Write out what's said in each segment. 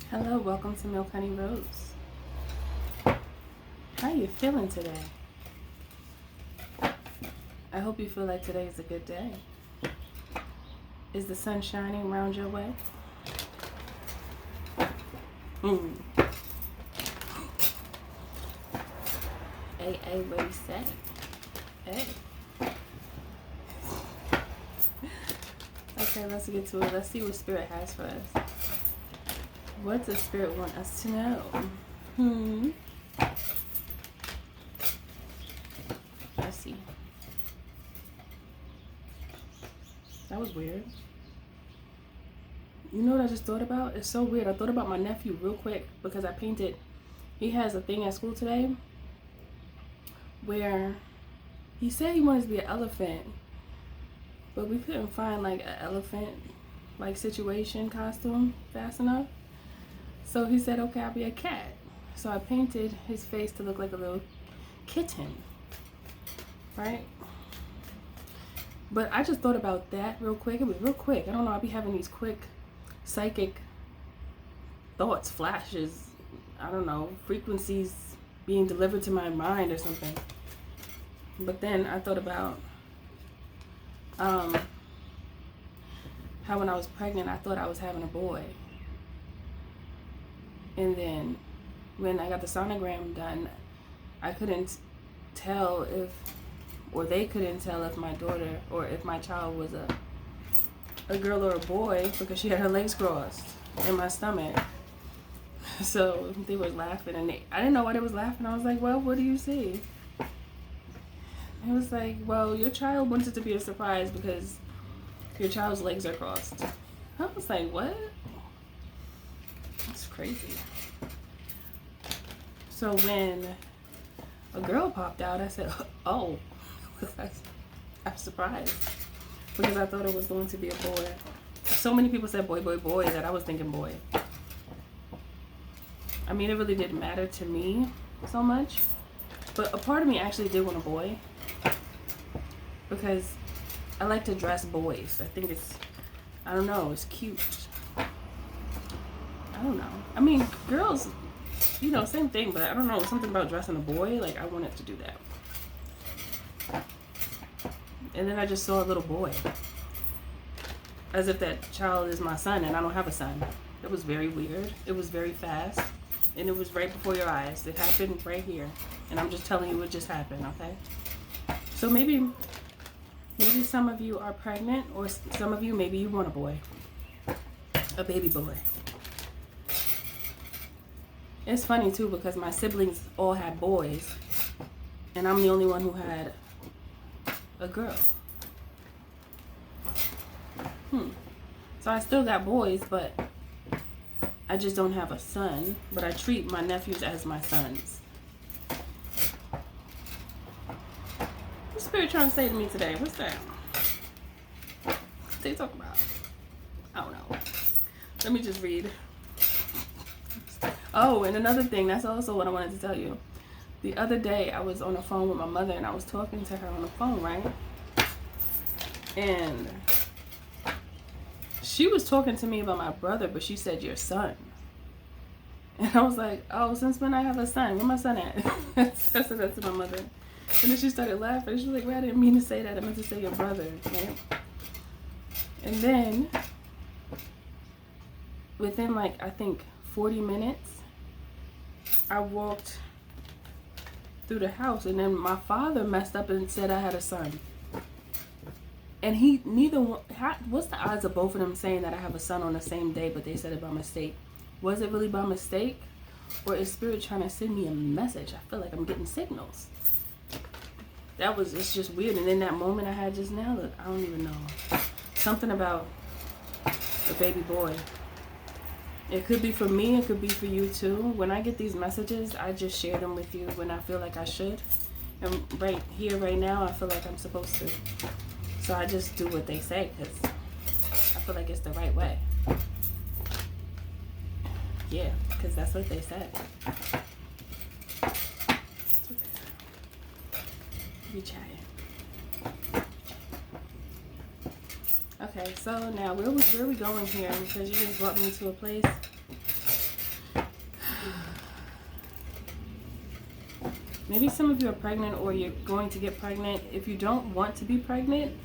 Hello, welcome to Milk Honey Rose. How are you feeling today? I hope you feel like today is a good day. Is the sun shining around your way? Hey, what do you say? Hey. Okay, let's get to it. Let's see what Spirit has for us. What does Spirit want us to know? Let's see. That was weird. You know what I just thought about? It's so weird. I thought about my nephew real quick because I painted. He has a thing at school today where he said he wanted to be an elephant, but we couldn't find like an elephant like situation costume fast enough. So he said, okay, I'll be a cat. So I painted his face to look like a little kitten, right? But I just thought about that real quick. It was real quick. I don't know. I'll be having these quick psychic thoughts, flashes. I don't know, frequencies being delivered to my mind or something. But then I thought about how when I was pregnant, I thought I was having a boy. And then when I got the sonogram done, I couldn't tell if, or they couldn't tell if my daughter or if my child was a girl or a boy because she had her legs crossed in my stomach. So they were laughing, and I didn't know why they was laughing. I was like, well, what do you see? It was like, well, your child wants it to be a surprise because your child's legs are crossed. I was like, what? That's crazy. So when a girl popped out, I said, oh, I'm surprised because I thought it was going to be a boy. So many people said boy, boy, boy that I was thinking boy. I mean, it really didn't matter to me so much, but a part of me actually did want a boy because I like to dress boys. I think it's, I don't know, it's cute. I don't know. I mean, girls, you know, same thing, but I don't know, something about dressing a boy, like I wanted to do that. And then I just saw a little boy. As if that child is my son and I don't have a son. It was very weird. It was very fast. And it was right before your eyes. It happened right here. And I'm just telling you what just happened, okay? So maybe some of you are pregnant, or some of you, maybe you want a boy. A baby boy. It's funny too because my siblings all had boys. And I'm the only one who had a girl. So I still got boys, but I just don't have a son. But I treat my nephews as my sons. What's Spirit trying to say to me today? What's that? What they talk about? I don't know. Let me just read. Oh, and another thing, that's also what I wanted to tell you. The other day, I was on the phone with my mother, and I was talking to her on the phone, right? And she was talking to me about my brother, but she said, your son. And I was like, oh, since when I have a son? Where my son at? I said that to my mother. And then she started laughing. She was like, well, I didn't mean to say that. I meant to say your brother, right? And then, within like, I think 40 minutes, I walked through the house, and then my father messed up and said I had a son. And what's the odds of both of them saying that I have a son on the same day, but they said it by mistake? Was it really by mistake? Or is Spirit trying to send me a message? I feel like I'm getting signals. It's just weird. And in that moment I had just now, look, I don't even know. Something about a baby boy. It could be for me, it could be for you too. When I get these messages, I just share them with you when I feel like I should. And right here, right now, I feel like I'm supposed to. So I just do what they say because I feel like it's the right way. Yeah, because that's what they said. We chatting. Okay, so now where are we going here? Because you just brought me to a place Maybe some of you are pregnant or you're going to get pregnant. If you don't want to be pregnant,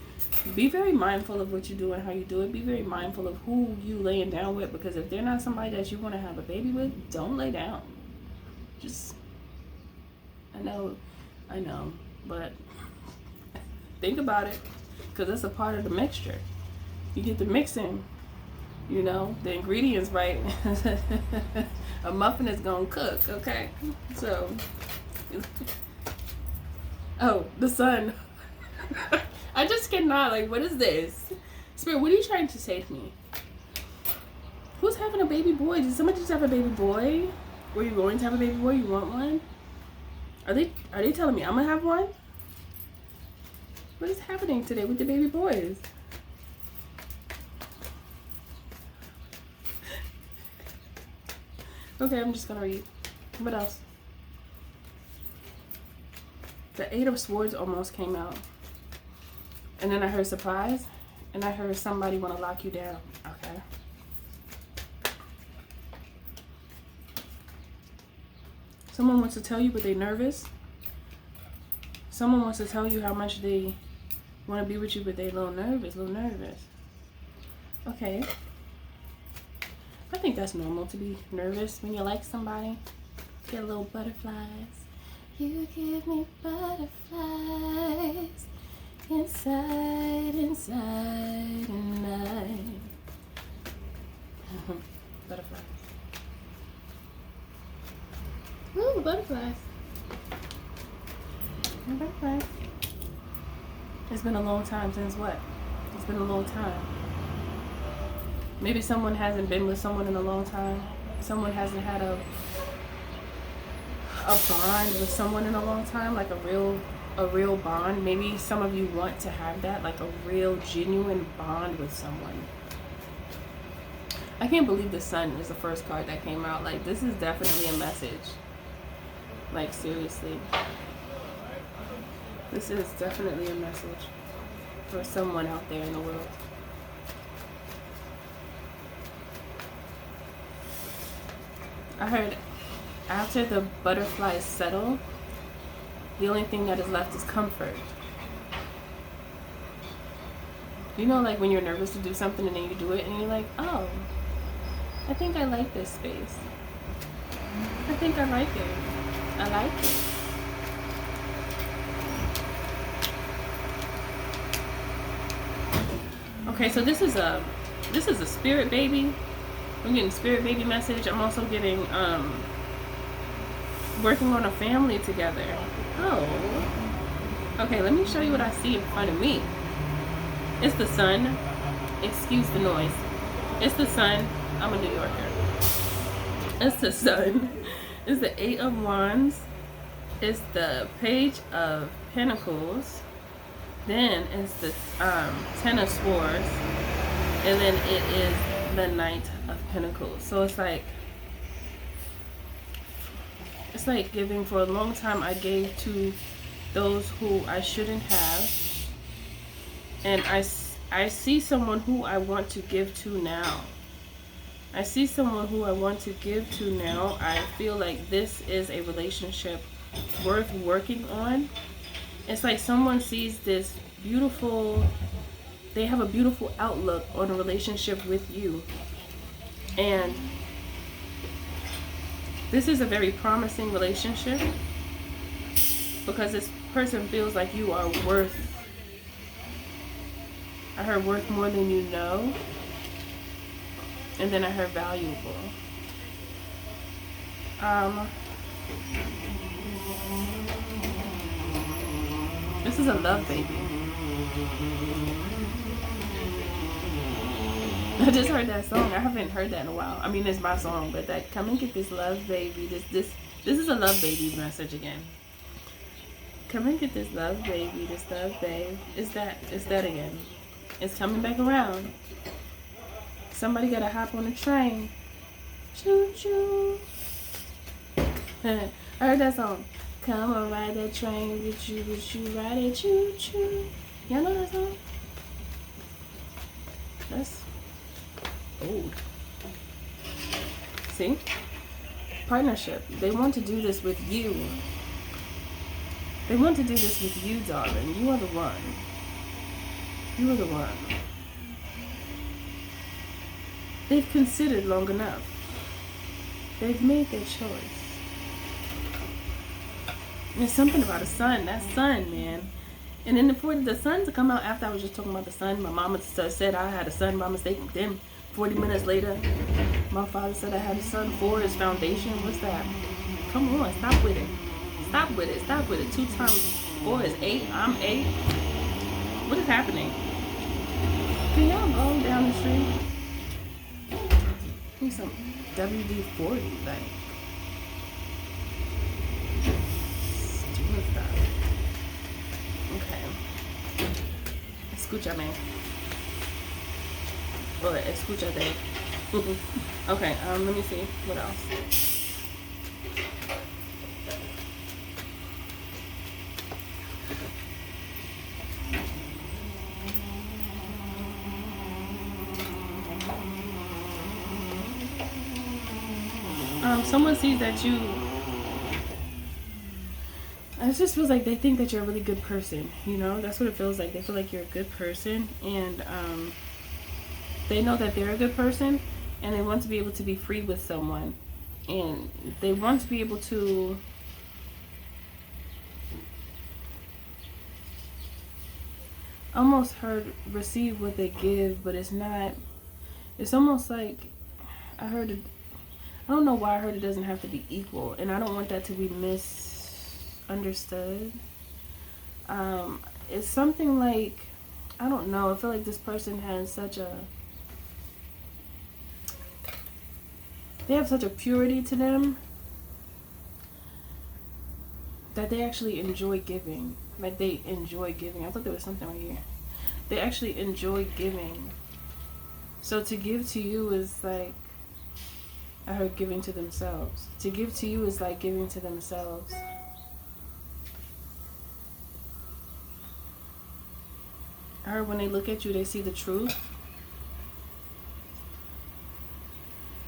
be very mindful of what you do and how you do it. Be very mindful of who you laying down with, because if they're not somebody that you want to have a baby with, don't lay down. Just, I know, but think about it, because it's a part of the mixture. You get the mixing, you know, the ingredients right. A muffin is gonna cook, okay? So, oh, the sun. I just cannot, like, what is this? Spirit, what are you trying to say to me? Who's having a baby boy? Did somebody just have a baby boy? Were you going to have a baby boy? You want one? Are they telling me I'm gonna have one? What is happening today with the baby boys? Okay, I'm just gonna read. What else? The Eight of Swords almost came out. And then I heard surprise. And I heard somebody want to lock you down. Okay. Someone wants to tell you, but they're nervous. Someone wants to tell you how much they want to be with you, but they're a little nervous, Okay. I think that's normal to be nervous when you like somebody. Get little butterflies. You give me butterflies inside and night. Butterflies. Ooh, butterflies. Butterflies. It's been a long time since what? It's been a long time. Maybe someone hasn't been with someone in a long time. Someone hasn't had a bond with someone in a long time, like a real bond. Maybe some of you want to have that, like a real genuine bond with someone. I can't believe the sun is the first card that came out. Like, this is definitely a message. Like, seriously. This is definitely a message for someone out there in the world. I heard after the butterflies settle, the only thing that is left is comfort. You know, like when you're nervous to do something and then you do it and you're like, oh, I think I like this space. I think I like it. I like it. Okay, so this is a spirit baby. I'm getting spirit baby message. I'm also getting working on a family together. Oh. Okay, let me show you what I see in front of me. It's the sun. Excuse the noise. It's the sun. I'm a New Yorker. It's the sun. It's the Eight of Wands. It's the Page of Pentacles. Then it's the Ten of Swords. And then it is the Knight of Pentacles. So it's like giving. For a long time I gave to those who I shouldn't have, and I see someone who I want to give to now. I see someone who I want to give to now. I feel like this is a relationship worth working on. It's like someone sees this beautiful, they have a beautiful outlook on a relationship with you. And this is a very promising relationship because this person feels like you are worth, I heard worth more than you know. And then I heard valuable. This is a love baby. I just heard that song. I haven't heard that in a while. I mean, it's my song, but that come and get this love baby. This is a love baby message again. Come and get this love baby, this love babe. It's that again. It's coming back around. Somebody gotta hop on the train. Choo choo. I heard that song. Come and ride that train with you ride it, choo choo. Y'all know that song? That's old. See? Partnership. They want to do this with you. They want to do this with you, darling. You are the one. You are the one. They've considered long enough. They've made their choice. There's something about a sun. That sun, man. And then for the sun to come out after I was just talking about the sun, my mama said I had a son by mistake. Then 40 minutes later, my father said I had a son for his foundation. What's that? Come on, stop with it. Stop with it. Stop with it. 2 times 4 is 8. I'm 8. What is happening? Can y'all go down the street? Need some WD-40 thing. Stupid stuff. Okay. Escúchame. Or escúchate. Okay, let me see. What else? Someone sees that you, it just feels like they think that you're a really good person, you know? That's what it feels like. They feel like you're a good person, and they know that they're a good person, and they want to be able to be free with someone, and they want to be able to almost receive what they give, but it's not. It's almost like I don't know why I heard it doesn't have to be equal, and I don't want that to be misunderstood. It's something like, I don't know, I feel like this person has they have such a purity to them that they actually enjoy giving. Like, they enjoy giving. I thought there was something right here. They actually enjoy giving. So to give to you is like, I heard giving to themselves. To give to you is like giving to themselves. I heard when they look at you, they see the truth.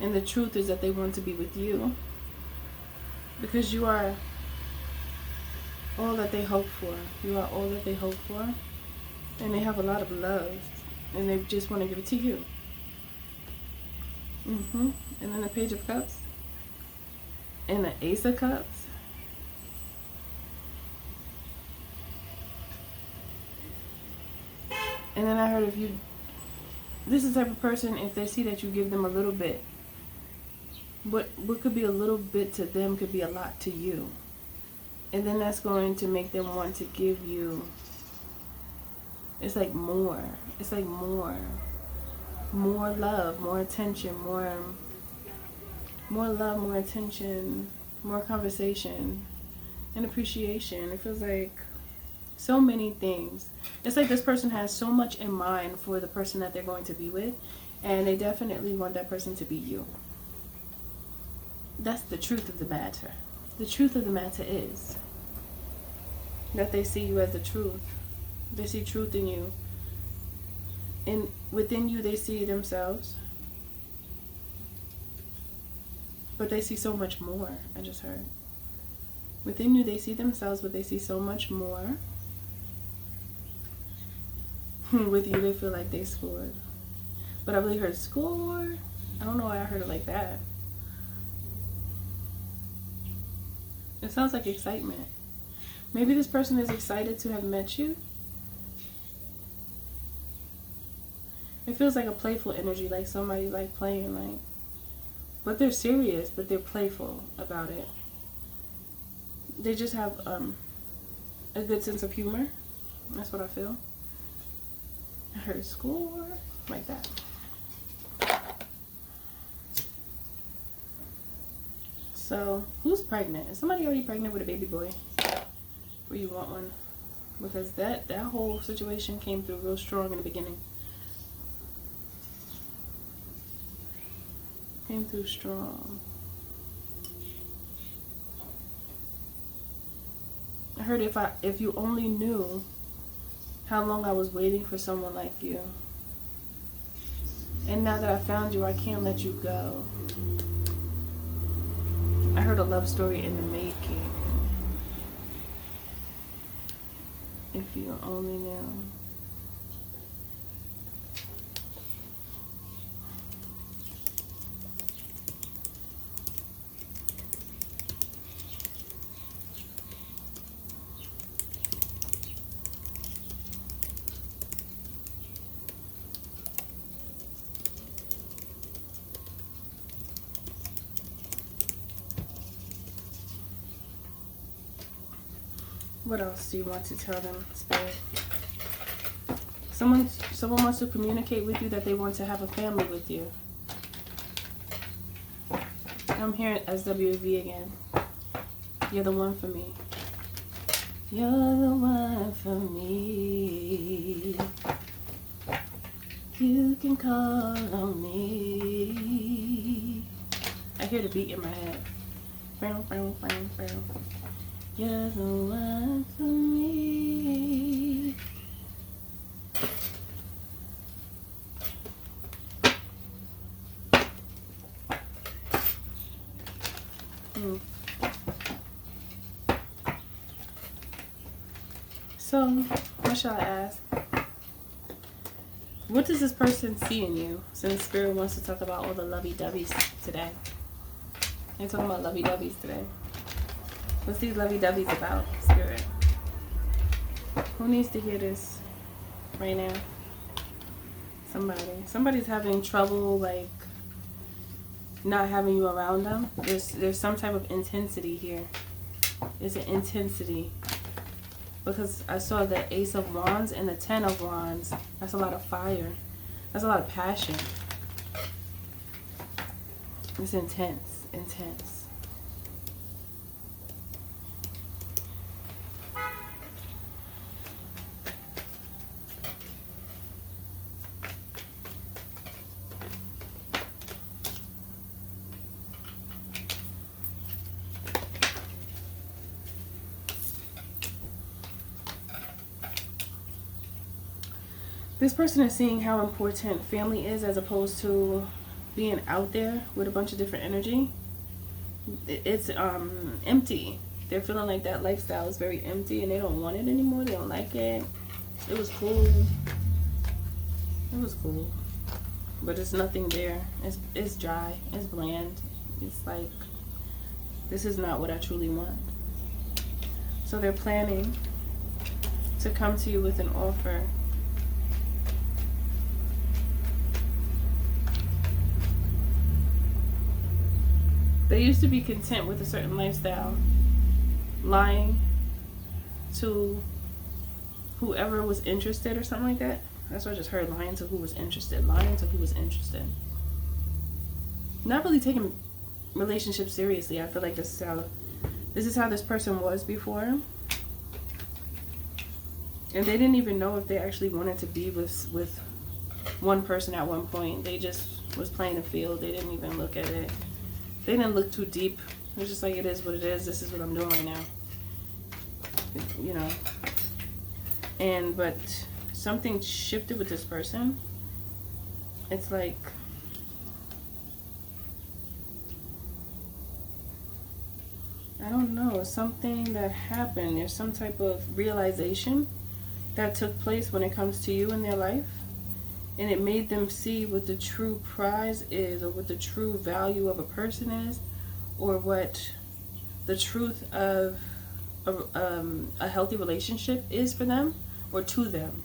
And the truth is that they want to be with you. Because you are all that they hope for. You are all that they hope for. And they have a lot of love. And they just want to give it to you. And then the Page of Cups. And the Ace of Cups. And then I heard this is the type of person, if they see that you give them a little bit, what could be a little bit to them could be a lot to you. And then that's going to make them want to give you, it's like more. It's like more. More love, more attention, more love, more attention, more conversation, and appreciation. It feels like so many things. It's like this person has so much in mind for the person that they're going to be with, and they definitely want that person to be you. That's the truth of the matter. The truth of the matter is that they see you as the truth. They see truth in you. And within you, they see themselves. But they see so much more, I just heard. Within you, they see themselves, but they see so much more. With you, they feel like they scored. But I really heard score. I don't know why I heard it like that. It sounds like excitement. Maybe this person is excited to have met you. It feels like a playful energy, like somebody like playing, like, but they're serious, but they're playful about it. They just have a good sense of humor. That's what I feel. I heard score, like that. So, who's pregnant? Is somebody already pregnant with a baby boy? Or you want one? Because that whole situation came through real strong in the beginning. Came through strong. I heard if you only knew how long I was waiting for someone like you. And now that I found you, I can't let you go. I heard a love story in the making. If you only knew. What else do you want to tell them, Spirit? Someone wants to communicate with you that they want to have a family with you. I'm hearing SWV again. You're the one for me. You're the one for me. You can call on me. I hear the beat in my head. You're the one for me. So, what shall I ask? What does this person see in you? Since Spirit wants to talk about all the lovey-doveys today. They're talking about lovey-doveys today. What's these lovey-doveys about, Spirit? Who needs to hear this right now? Somebody's having trouble, like, not having you around them. There's some type of intensity here. There's an intensity. Because I saw the Ace of Wands and the Ten of Wands. That's a lot of fire. That's a lot of passion. It's intense. Intense. This person is seeing how important family is as opposed to being out there with a bunch of different energy. It's empty. They're feeling like that lifestyle is very empty and they don't want it anymore. They don't like it. It was cool. It was cool. But it's nothing there. It's dry. It's bland. It's like, this is not what I truly want. So they're planning to come to you with an offer. They used to be content with a certain lifestyle, lying to whoever was interested or something like that. That's what I just heard, lying to who was interested, lying to who was interested. Not really taking relationships seriously. I feel like this is how this person was before. And they didn't even know if they actually wanted to be with one person at one point. They just was playing the field. They didn't even look at it. They didn't look too deep. It was just like, it is what it is. This is what I'm doing right now. You know. But something shifted with this person. It's like, I don't know. Something that happened. There's some type of realization that took place when it comes to you in their life. And it made them see what the true prize is, or what the true value of a person is, or what the truth of a healthy relationship is for them, or to them.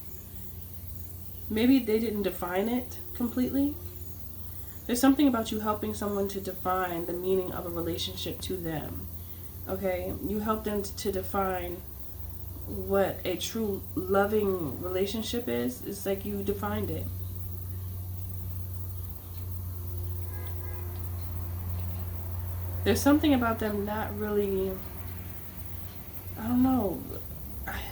Maybe they didn't define it completely. There's something about you helping someone to define the meaning of a relationship to them. Okay? You help them to define what a true loving relationship is. It's like you defined it. There's something about them not really, I don't know,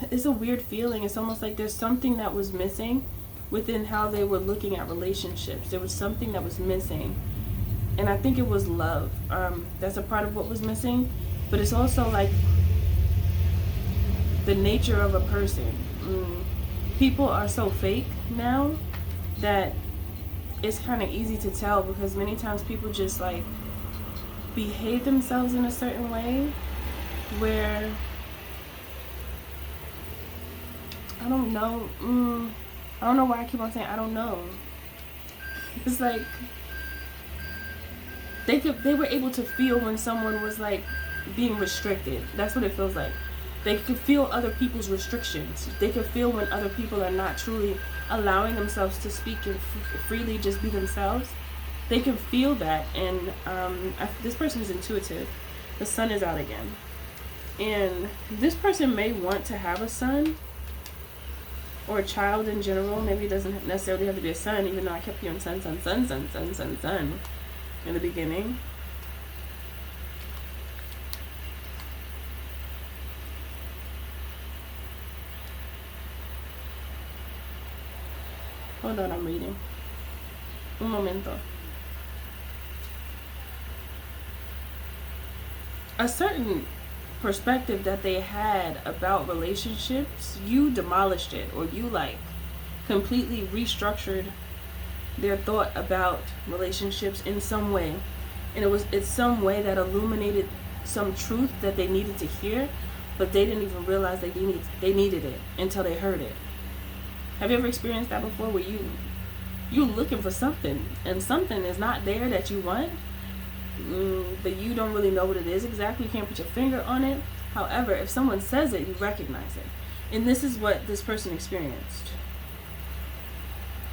it's a weird feeling. It's almost like there's something that was missing within how they were looking at relationships. There was something that was missing, and I think it was love. That's a part of what was missing, but it's also like the nature of a person. People are so fake now that it's kind of easy to tell, because many times people just like behave themselves in a certain way where I don't know. I don't know why I keep on saying I don't know. It's like they were able to feel when someone was like being restricted. That's what it feels like. They could feel other people's restrictions. They could feel when other people are not truly allowing themselves to speak and freely just be themselves. They can feel that, and this person is intuitive. The sun is out again. And this person may want to have a son or a child in general. Maybe it doesn't necessarily have to be a son, even though I kept hearing son in the beginning. Hold on, I'm reading. Un momento. A certain perspective that they had about relationships, you demolished it, or you like completely restructured their thought about relationships in some way. And it's some way that illuminated some truth that they needed to hear, but they didn't even realize they needed it until they heard it. Have you ever experienced that before, where you're looking for something and something is not there that you want, but you don't really know what it is exactly? You can't put your finger on it. However, if someone says it, you recognize it. And this is what this person experienced.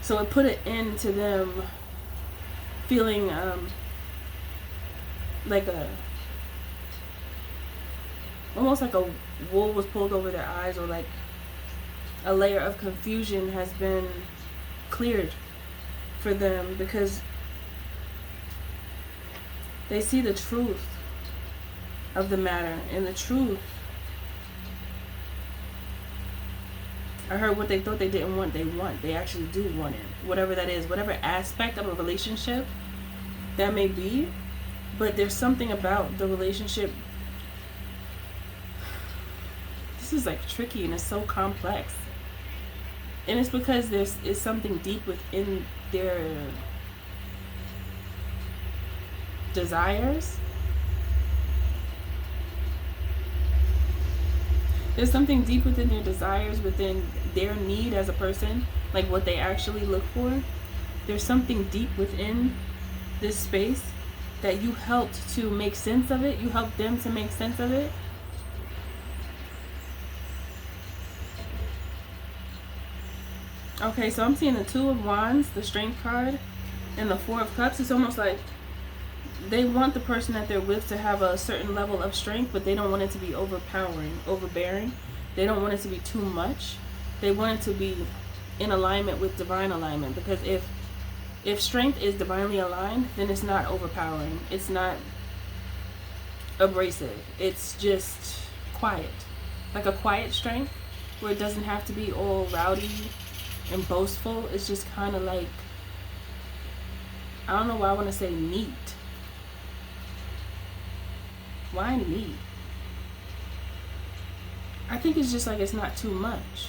So it put an end to them feeling like almost like a wool was pulled over their eyes, or like a layer of confusion has been cleared for them, because they see the truth of the matter. And the truth, I heard what they thought they didn't want, they want. They actually do want it. Whatever that is, whatever aspect of a relationship that may be. But there's something about the relationship. This is like tricky and it's so complex. And it's because there's something deep within their desires. There's something deep within their desires, within their need as a person, like what they actually look for. There's something deep within this space that you helped to make sense of it. You helped them to make sense of it. Okay, so I'm seeing the Two of Wands, the Strength card, and the Four of Cups. It's almost like they want the person that they're with to have a certain level of strength, but they don't want it to be overpowering, overbearing. They don't want it to be too much. They want it to be in alignment with divine alignment, because if strength is divinely aligned, then it's not overpowering. It's not abrasive. It's just quiet. Like a quiet strength where it doesn't have to be all rowdy and boastful. It's just kind of like, I don't know why I want to say neat. Why neat? I think it's just like it's not too much.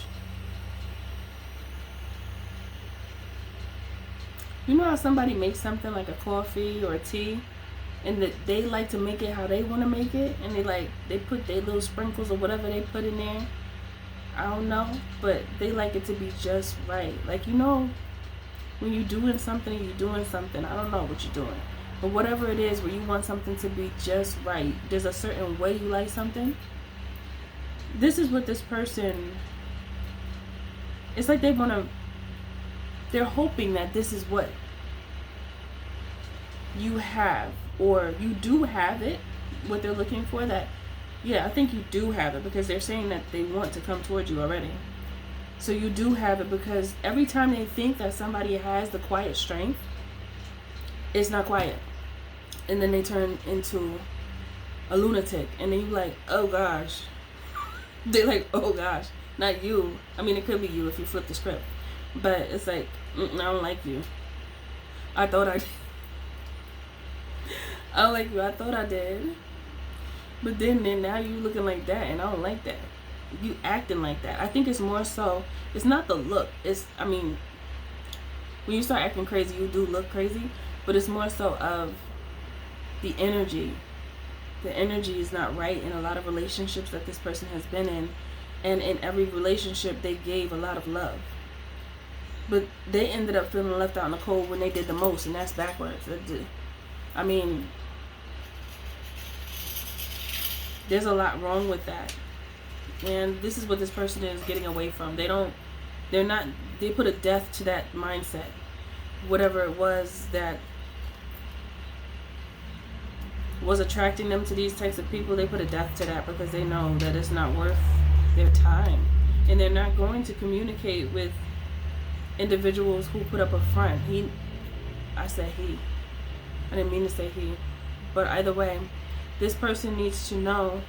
You know how somebody makes something like a coffee or a tea, and that they like to make it how they want to make it, and they put their little sprinkles or whatever they put in there. I don't know, but they like it to be just right. Like, you know, when you're doing something, I don't know what you're doing, but whatever it is where you want something to be just right, there's a certain way you like something. This is what this person, it's like they're hoping that this is what you have, or you do have it, what they're looking for. That, yeah, I think you do have it, because they're saying that they want to come towards you already. So you do have it, because every time they think that somebody has the quiet strength, it's not quiet. And then they turn into a lunatic, and then you're like, oh gosh. They're like, oh gosh, not you. I mean, it could be you if you flip the script. But it's like, I don't like you. I thought I did. I don't like you. I thought I did. But then now you looking like that, and I don't like that. You acting like that. I think it's more so, it's not the look. I mean, when you start acting crazy, you do look crazy. But it's more so of the energy. The energy is not right in a lot of relationships that this person has been in. And in every relationship, they gave a lot of love. But they ended up feeling left out in the cold when they did the most, and that's backwards. I mean, there's a lot wrong with that. And this is what this person is getting away from. They put a death to that mindset. Whatever it was that was attracting them to these types of people, they put a death to that because they know that it's not worth their time. And they're not going to communicate with individuals who put up a front. I said he. I didn't mean to say he. But either way, this person needs to know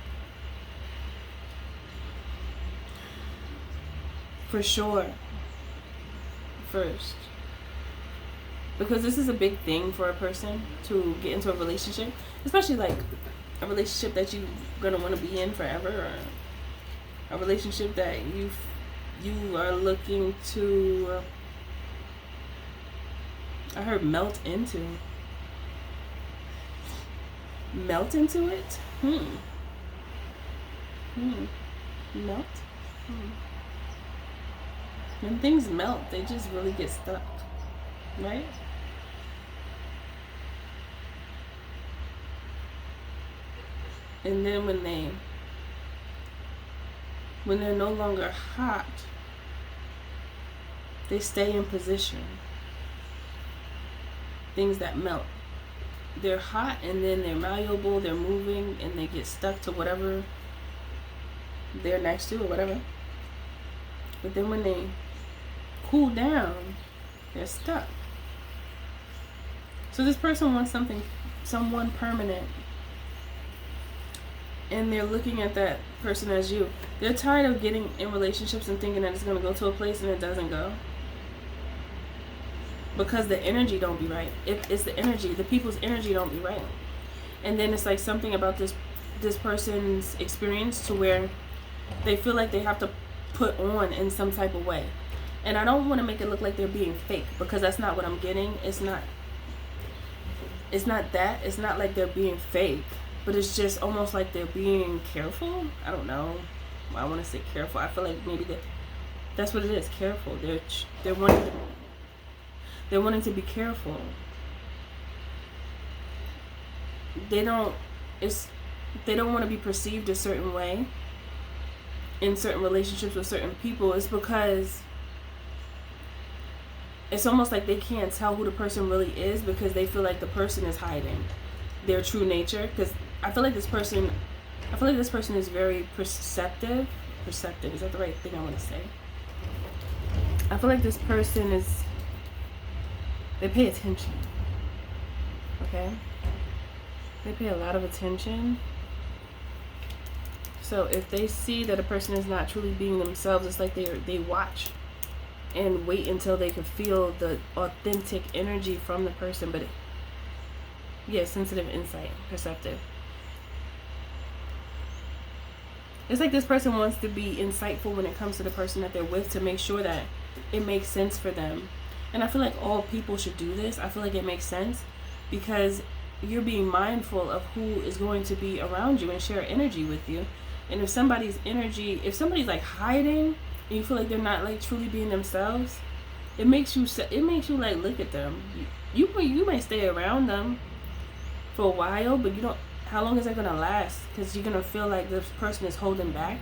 for sure first. Because this is a big thing for a person to get into a relationship. Especially like a relationship that you're going to want to be in forever. Or a relationship that you are looking to... I heard melt into. Melt into it? Melt? When things melt, they just really get stuck. Right? And then when they're no longer hot, they stay in position. Things that melt. They're hot and then they're malleable, they're moving, and they get stuck to whatever they're next to or whatever. But then when they cool down, they're stuck. So this person wants someone permanent. And they're looking at that person as you. They're tired of getting in relationships and thinking that it's going to go to a place and it doesn't go. Because the energy don't be right. It's the energy. The people's energy don't be right. And then it's like something about this person's experience to where they feel like they have to put on in some type of way. And I don't want to make it look like they're being fake, because that's not what I'm getting. It's not that. It's not like they're being fake. But it's just almost like they're being careful. I don't know. I want to say careful. I feel like maybe that's what it is. Careful. They're wanting to be careful. They don't want to be perceived a certain way in certain relationships with certain people. It's because it's almost like they can't tell who the person really is, because they feel like the person is hiding their true nature. Because I feel like this person is very perceptive. Perceptive, is that the right thing I want to say? I feel like this person is... They pay attention. Okay? They pay a lot of attention. So if they see that a person is not truly being themselves, it's like they watch and wait until they can feel the authentic energy from the person. But sensitive insight, perceptive. It's like this person wants to be insightful when it comes to the person that they're with, to make sure that it makes sense for them. And I feel like all people should do this. I feel like it makes sense because you're being mindful of who is going to be around you and share energy with you. And if somebody's like hiding and you feel like they're not like truly being themselves, it makes you like look at them. You might stay around them for a while, but you don't. How long is that gonna last? Because you're gonna feel like this person is holding back,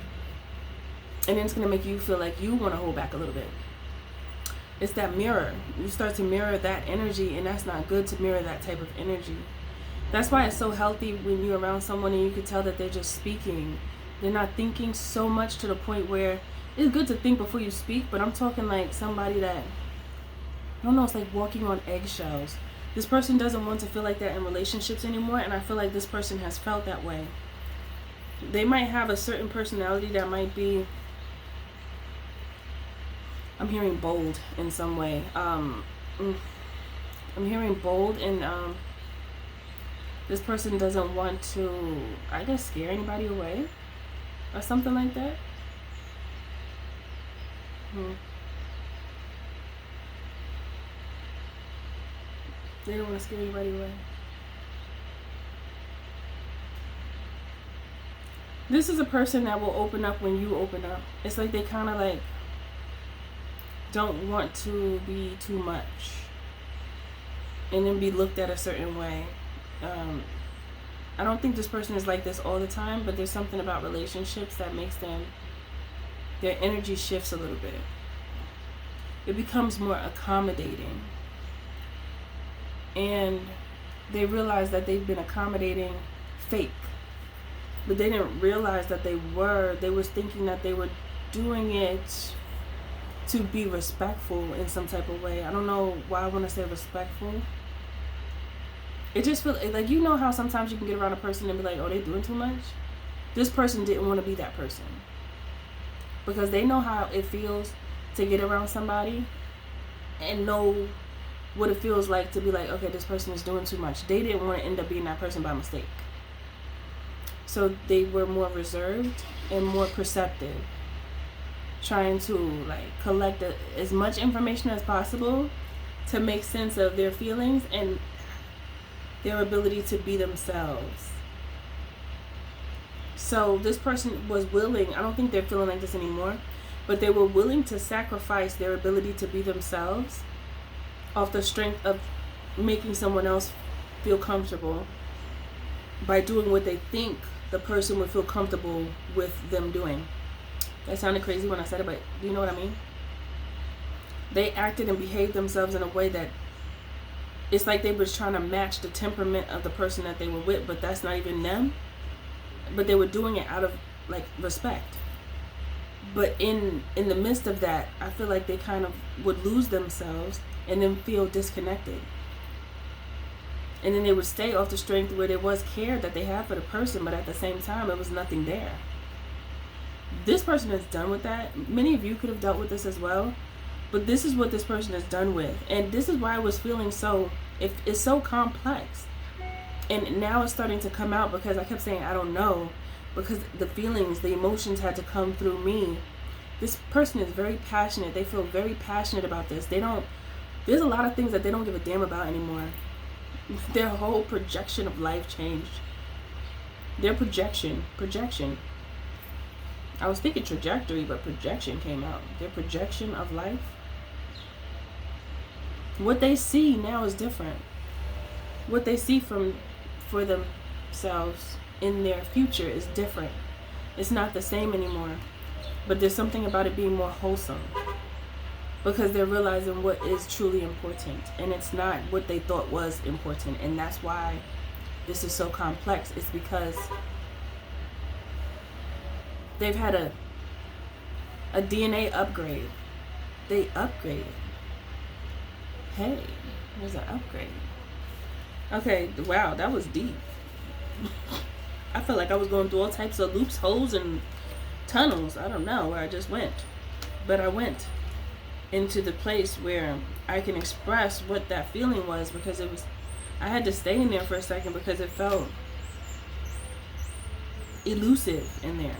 and then it's gonna make you feel like you want to hold back a little bit. It's that mirror. You start to mirror that energy, and that's not good to mirror that type of energy. That's why it's so healthy when you're around someone and you can tell that they're just speaking. They're not thinking so much to the point where it's good to think before you speak, but I'm talking like somebody that, I don't know, it's like walking on eggshells. This person doesn't want to feel like that in relationships anymore, and I feel like this person has felt that way. They might have a certain personality that might be, I'm hearing bold in some way. I'm hearing bold, and this person doesn't want to, I guess, scare anybody away or something like that. They don't want to scare anybody away. This is a person that will open up when you open up. It's like they kind of like don't want to be too much and then be looked at a certain way. I don't think this person is like this all the time, but there's something about relationships that makes them, their energy shifts a little bit. It becomes more accommodating. And they realize that they've been accommodating fake. But they didn't realize that they was thinking that they were doing it to be respectful in some type of way. I don't know why I want to say respectful. It just feels like, you know how sometimes you can get around a person and be like, oh, they doing too much? This person didn't want to be that person. Because they know how it feels to get around somebody and know what it feels like to be like, okay, this person is doing too much. They didn't want to end up being that person by mistake. So they were more reserved and more perceptive, trying to like collect as much information as possible to make sense of their feelings and their ability to be themselves. So this person was willing, I don't think they're feeling like this anymore, but they were willing to sacrifice their ability to be themselves off the strength of making someone else feel comfortable by doing what they think the person would feel comfortable with them doing. That sounded crazy when I said it, but do you know what I mean? They acted and behaved themselves in a way that it's like they were trying to match the temperament of the person that they were with, but that's not even them. But they were doing it out of like respect. But in the midst of that, I feel like they kind of would lose themselves and then feel disconnected. And then they would stay off the strength where there was care that they had for the person, but at the same time, it was nothing there. This person is done with that. Many of you could have dealt with this as well, but this is what this person is done with. And this is why I was feeling so, it's so complex. And now it's starting to come out because I kept saying, I don't know, because the feelings, the emotions had to come through me. This person is very passionate. They feel very passionate about this. There's a lot of things that they don't give a damn about anymore. Their whole projection of life changed. Their projection. I was thinking trajectory, but projection came out. Their projection of life. What they see now is different. What they see for themselves in their future is different. It's not the same anymore. But there's something about it being more wholesome. Because they're realizing what is truly important. And it's not what they thought was important. And that's why this is so complex. It's because they've had a DNA upgrade. They upgraded. Hey, there's an upgrade. Okay, wow, that was deep. I feel like I was going through all types of loops, holes, and tunnels. I don't know where I just went. But I went into the place where I can express what that feeling was, because I had to stay in there for a second because it felt elusive in there.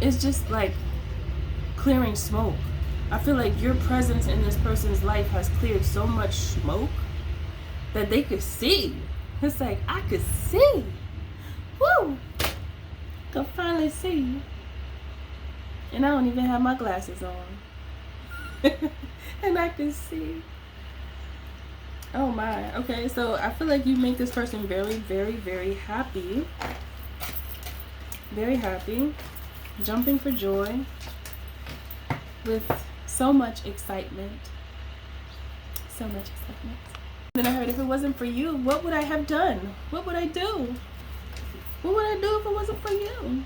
It's just like clearing smoke. I feel like your presence in this person's life has cleared so much smoke that they could see. It's like, I could see. Woo! Could finally see. And I don't even have my glasses on. And I can see. Oh my. Okay, so I feel like you make this person very, very, very happy. Very happy. Jumping for joy. With so much excitement. So much excitement. Then I heard, if it wasn't for you, what would I have done? What would I do? What would I do if it wasn't for you?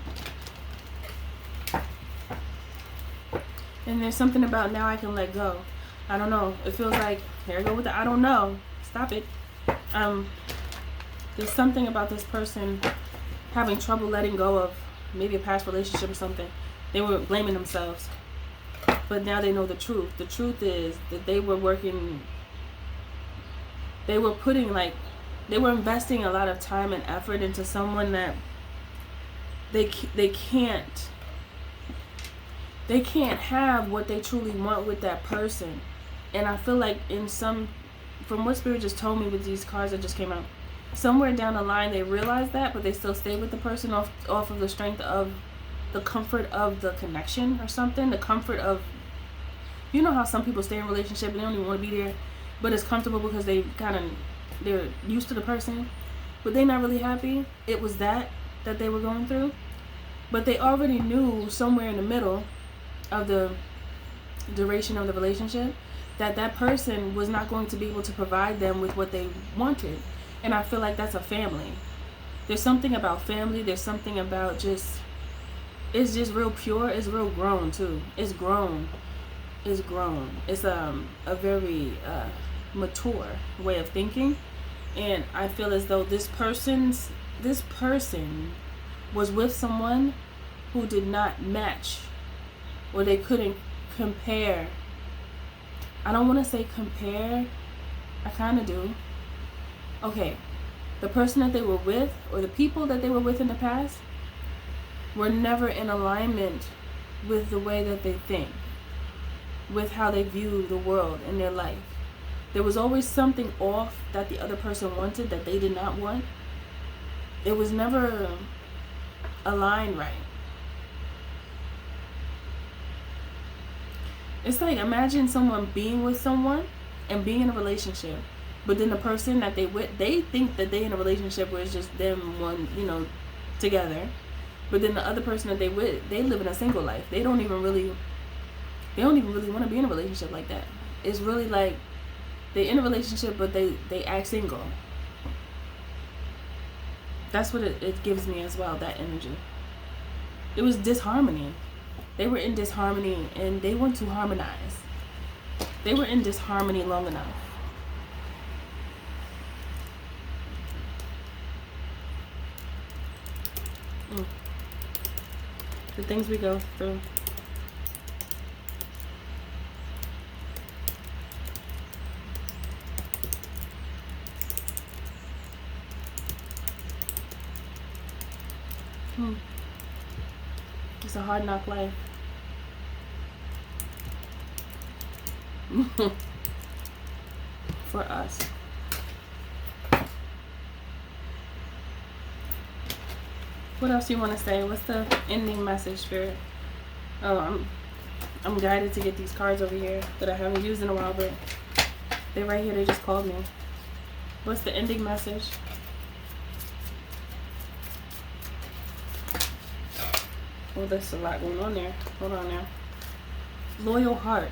And there's something about now I can let go. I don't know. It feels like, here I go with the I don't know. Stop it. There's something about this person having trouble letting go of maybe a past relationship or something. They were blaming themselves. But now they know the truth. The truth is that they were investing a lot of time and effort into someone that they can't have what they truly want with that person. And I feel like in some from what Spirit just told me with these cards that just came out, somewhere down the line they realize that, but they still stay with the person off of the strength of the comfort of the connection or something. The comfort of, you know how some people stay in a relationship and they don't even want to be there, but it's comfortable because they're used to the person, but they're not really happy. It was that they were going through, but they already knew somewhere in the middle of the duration of the relationship that person was not going to be able to provide them with what they wanted. And I feel like that's a family. There's something about family. There's something about it's just real pure. It's real grown too. It's grown. It's grown. It's a very mature way of thinking. And I feel as though this person was with someone who did not match, or they couldn't compare. I don't want to say compare. I kind of do. Okay. The person that they were with, or the people that they were with in the past, were never in alignment with the way that they think, with how they view the world and their life. There was always something off that the other person wanted that they did not want. It was never aligned right. It's like, imagine someone being with someone and being in a relationship, but then the person that they think that they in a relationship where it's just them together, but then the other person that they live in a single life. They don't even really want to be in a relationship like that. It's really like they're in a relationship, but they act single. That's what it gives me as well, that energy. It was disharmony. They were in disharmony and they want to harmonize. They were in disharmony long enough. The things we go through. It's a hard knock life. For us. What else you want to say? What's the ending message, Spirit? Oh, I'm guided to get these cards over here that I haven't used in a while, but they're right here. They just called me. What's the ending message? Well, there's a lot going on there. Hold on now. Loyal heart.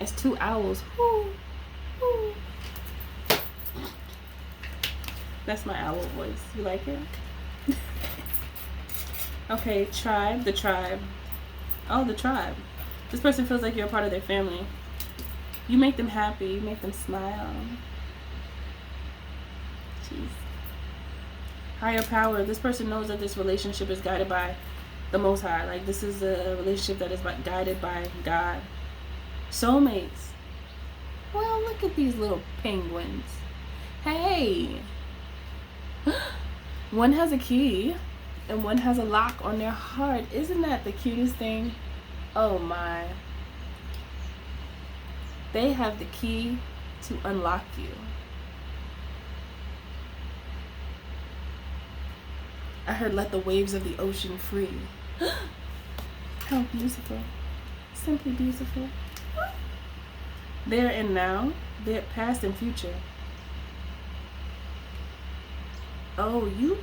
It's 2 owls. Woo, woo. That's my owl voice. You like it? Okay, tribe. The tribe. Oh, the tribe. This person feels like you're a part of their family. You make them happy. You make them smile. Jeez. Higher power. This person knows that this relationship is guided by the Most High. Like, this is a relationship that is guided by God. Soulmates. Well, look at these little penguins. Hey. One has a key and one has a lock on their heart. Isn't that the cutest thing? Oh my. They have the key to unlock you. I heard let the waves of the ocean free. How beautiful. Simply beautiful. There and now. There, past and future. Oh, you?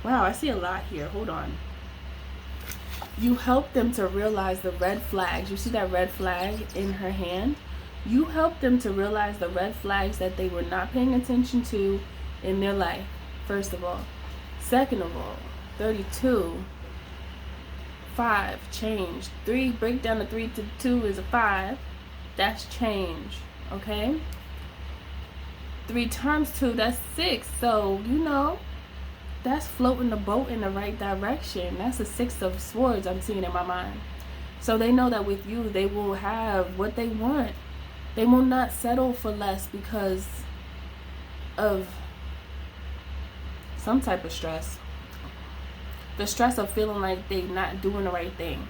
Wow, I see a lot here. Hold on. You help them to realize the red flags. You see that red flag in her hand? You help them to realize the red flags that they were not paying attention to in their life, first of all. Second of all, 32. 5, change. 3, break down the 3 to 2 is a 5. That's change, okay? 3 times 2, that's 6. So, that's floating the boat in the right direction. That's a 6 of swords I'm seeing in my mind. So they know that with you, they will have what they want. They will not settle for less because of some type of stress. The stress of feeling like they're not doing the right thing.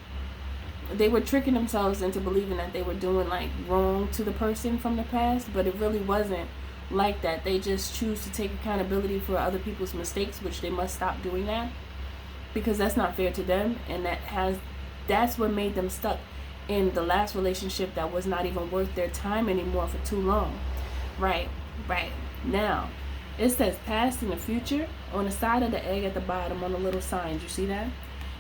they were tricking themselves into believing that they were doing like wrong to the person from the past, but it really wasn't like that. They just choose to take accountability for other people's mistakes, which they must stop doing that, because that's not fair to them, and that's what made them stuck in the last relationship that was not even worth their time anymore for too long. Right now it says past and the future on the side of the egg at the bottom on the little signs. You see that?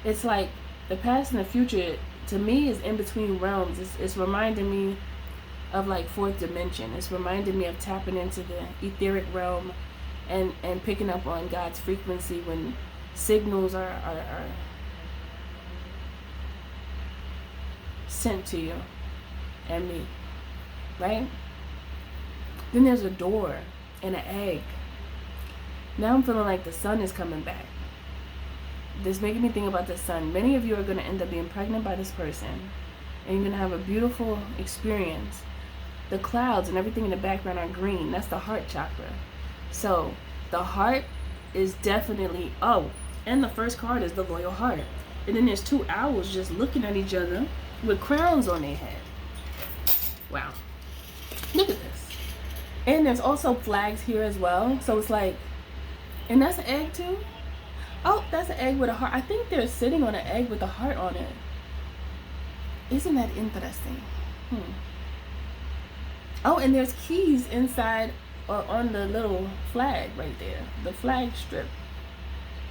It's like the past and the future to me is in between realms. It's reminding me of like fourth dimension. It's reminding me of tapping into the etheric realm and picking up on God's frequency when signals are sent to you and me, right? Then there's a door and an egg. Now I'm feeling like the sun is coming back. This making me think about the sun. Many of you are going to end up being pregnant by this person, and you're going to have a beautiful experience. The clouds and everything in the background are green. That's the heart chakra. So the heart is definitely, and the first card is the loyal heart. And then there's two owls just looking at each other with crowns on their head. Wow. Look at this. And there's also flags here as well. So it's like, and that's an egg too. Oh, that's an egg with a heart. I think they're sitting on an egg with a heart on it. Isn't that interesting? Oh, and there's keys inside or on the little flag right there. The flag strip.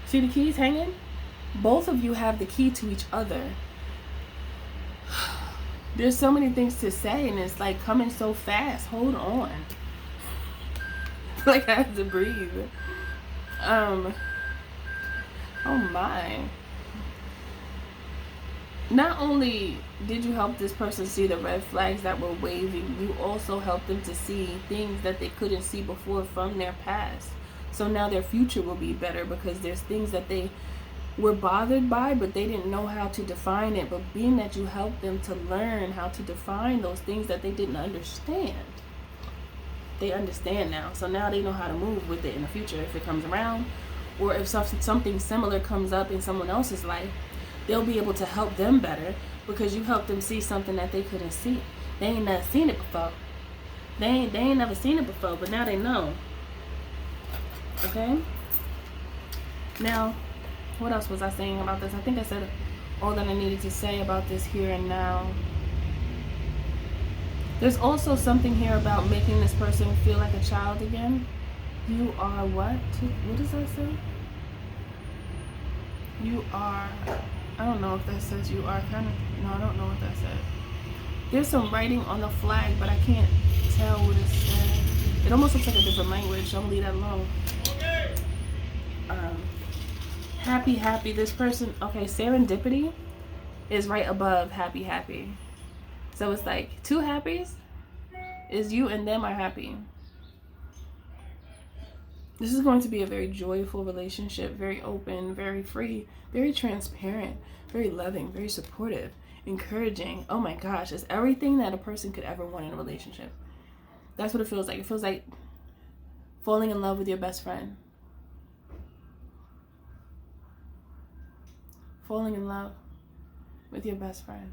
See the keys hanging? Both of you have the key to each other. There's so many things to say, and it's like coming so fast. Hold on. Like I have to breathe. Oh my. Not only did you help this person see the red flags that were waving, you also helped them to see things that they couldn't see before from their past. So now their future will be better because there's things that they were bothered by, but they didn't know how to define it. But being that you helped them to learn how to define those things that they didn't understand, they understand now. So now they know how to move with it in the future if it comes around, or if something similar comes up in someone else's life, they'll be able to help them better because you helped them see something that they couldn't see. They ain't never seen it before. They ain't never seen it before, but now they know. Okay? Now, what else was I saying about this? I think I said all that I needed to say about this here and now. There's also something here about making this person feel like a child again. You are what? What does that say? You are, I don't know if that says you are kind of, no, I don't know what that said. There's some writing on the flag, but I can't tell what it said. It almost looks like a different language. I'll leave that alone. Happy, this person, okay, serendipity is right above happy. So it's like two happies is you and them are happy. This is going to be a very joyful relationship, very open, very free, very transparent, very loving, very supportive, encouraging. Oh my gosh, it's everything that a person could ever want in a relationship. That's what it feels like. It feels like falling in love with your best friend. Falling in love with your best friend.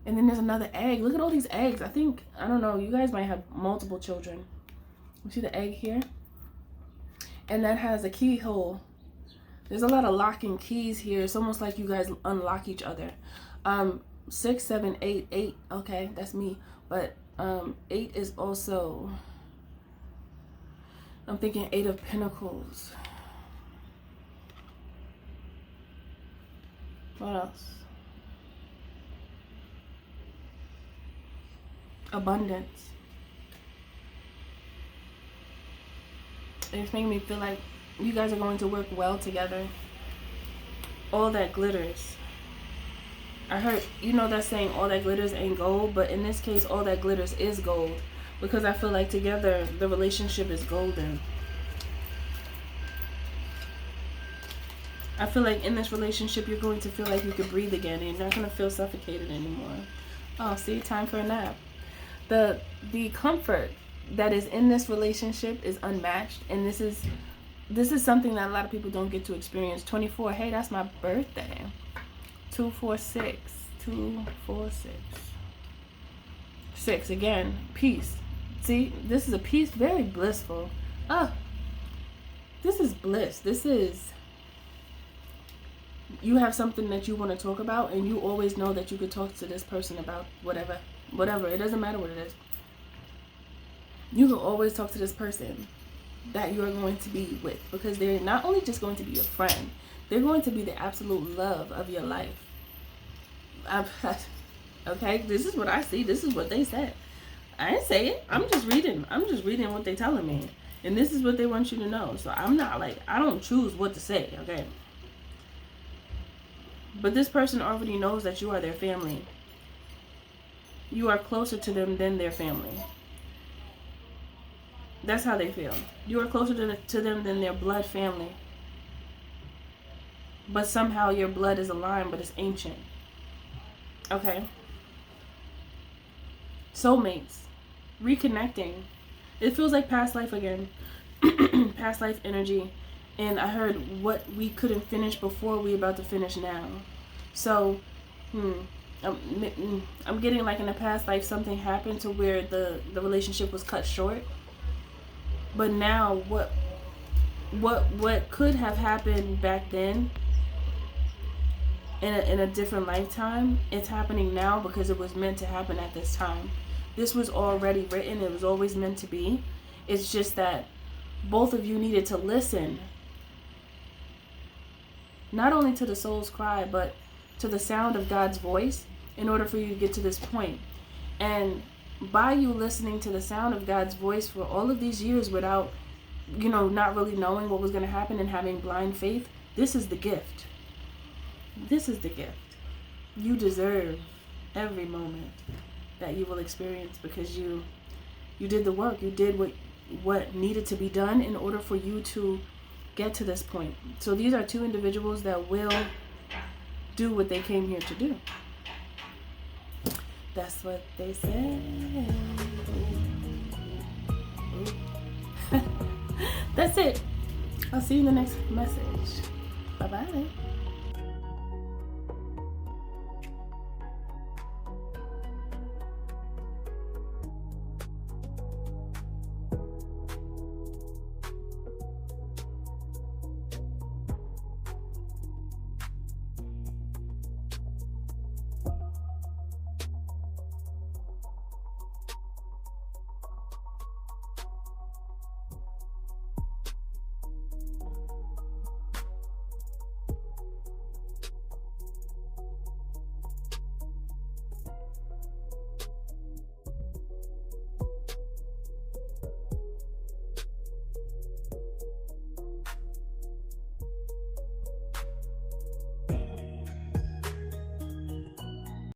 And then there's another egg. Look at all these eggs. I don't know, you guys might have multiple children. You see the egg here? And that has a keyhole. There's a lot of locking keys here. It's almost like you guys unlock each other. 6, 7, 8, 8. Okay, that's me. But 8 is also, I'm thinking 8 of Pentacles. What else? Abundance. It's making me feel like you guys are going to work well together. All that glitters. I heard, you know that saying, all that glitters ain't gold, but in this case, all that glitters is gold. Because I feel like together, the relationship is golden. I feel like in this relationship, you're going to feel like you can breathe again, and you're not going to feel suffocated anymore. Oh, see, time for a nap. The comfort that is in this relationship is unmatched, and this is something that a lot of people don't get to experience. 24, hey, that's my birthday. 246, 2, 4, 6. 6 again. Peace. See, this is a peace, very blissful. This is bliss. This is, you have something that you want to talk about, and you always know that you could talk to this person about whatever. It doesn't matter what it is. You can always talk to this person that you are going to be with, because they're not only just going to be your friend, they're going to be the absolute love of your life. Okay, this is what I see. This is what they said. I didn't say it. I'm just reading what they're telling me. And this is what they want you to know. So I'm not like, I don't choose what to say, okay? But this person already knows that you are their family. You are closer to them than their family. That's how they feel. You are closer to them than their blood family. But somehow your blood is aligned, but it's ancient. Okay? Soulmates. Reconnecting. It feels like past life again. Past life energy. And I heard what we couldn't finish before, we about to finish now. So, I'm getting like in the past life something happened to where the relationship was cut short. But now what could have happened back then in a different lifetime, it's happening now because it was meant to happen at this time. This was already written. It was always meant to be. It's just that both of you needed to listen. Not only to the soul's cry, but to the sound of God's voice in order for you to get to this point. And by you listening to the sound of God's voice for all of these years without, not really knowing what was going to happen and having blind faith, this is the gift. This is the gift. You deserve every moment that you will experience because you did the work. You did what needed to be done in order for you to get to this point. So these are two individuals that will do what they came here to do. That's what they said. That's it. I'll see you in the next message. Bye-bye.